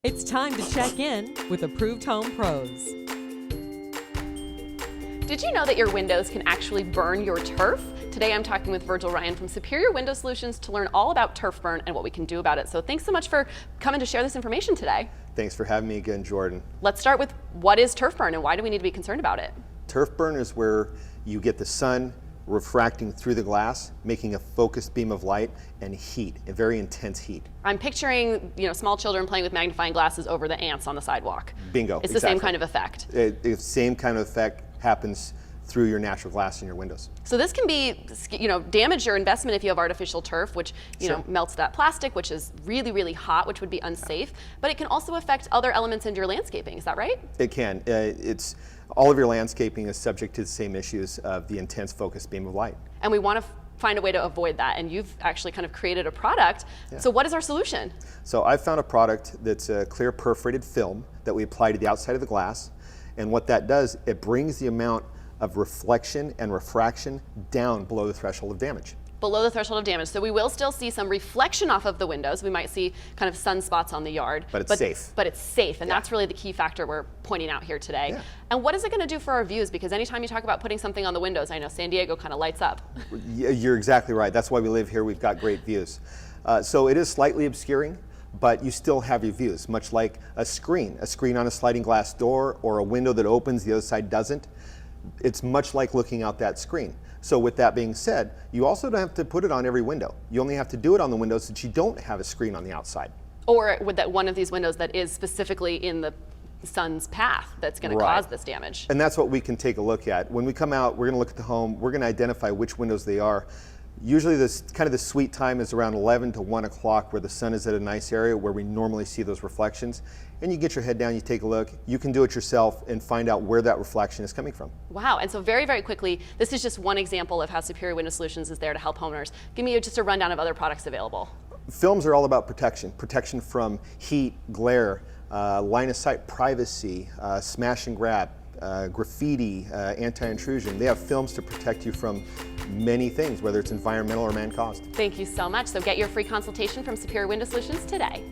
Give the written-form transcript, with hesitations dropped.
It's time to check in with Approved Home Pros. Did you know that your windows can actually burn your turf? Today I'm talking with Virgil Ryan from Superior Window Solutions to learn all about turf burn and what we can do about it. So thanks so much for coming to share this information today. Thanks for having me again, Jordan. Let's start with what is turf burn and why do we need to be concerned about it? Turf burn is where you get the sun refracting through the glass, making a focused beam of light and heat, a very intense heat. I'm picturing, small children playing with magnifying glasses over the ants on the sidewalk. Bingo. It's the same kind of effect. The same kind of effect happens through your natural glass in your windows. So this can be, damage your investment if you have artificial turf, which, Sure. melts that plastic, which is really, really hot, which would be unsafe. But it can also affect other elements in your landscaping. Is that right? It can. All of your landscaping is subject to the same issues of the intense focused beam of light. And we want to find a way to avoid that. And you've actually kind of created a product. Yeah. So what is our solution? So I've found a product that's a clear perforated film that we apply to the outside of the glass. And what that does, it brings the amount of reflection and refraction down below the threshold of damage. Below the threshold of damage. So we will still see some reflection off of the windows. We might see kind of sunspots on the yard. But it's safe. But it's safe, and Yeah. that's really the key factor we're pointing out here today. Yeah. And what is it going to do for our views? Because anytime you talk about putting something on the windows, I know San Diego kind of lights up. You're exactly right. That's why we live here. We've got great views. So it is slightly obscuring, but you still have your views, much like a screen on a sliding glass door or a window that opens, the other side doesn't. It's much like looking out that screen. So with that being said, you also don't have to put it on every window. You only have to do it on the windows that you don't have a screen on the outside. Or with that one of these windows that is specifically in the sun's path that's going to cause this damage. And that's what we can take a look at. When we come out, we're going to look at the home, we're going to identify which windows they are. Usually this kind of the sweet time is around 11 to 1 o'clock where the sun is at a nice area where we normally see those reflections. And you get your head down, you take a look, you can do it yourself and find out where that reflection is coming from. Wow, and so very, very quickly, this is just one example of how Superior Window Solutions is there to help homeowners. Give me just a rundown of other products available. Films are all about protection from heat, glare, line of sight privacy, smash and grab, graffiti, anti-intrusion. They have films to protect you from many things, whether it's environmental or man-caused. Thank you so much. So get your free consultation from Superior Window Solutions today.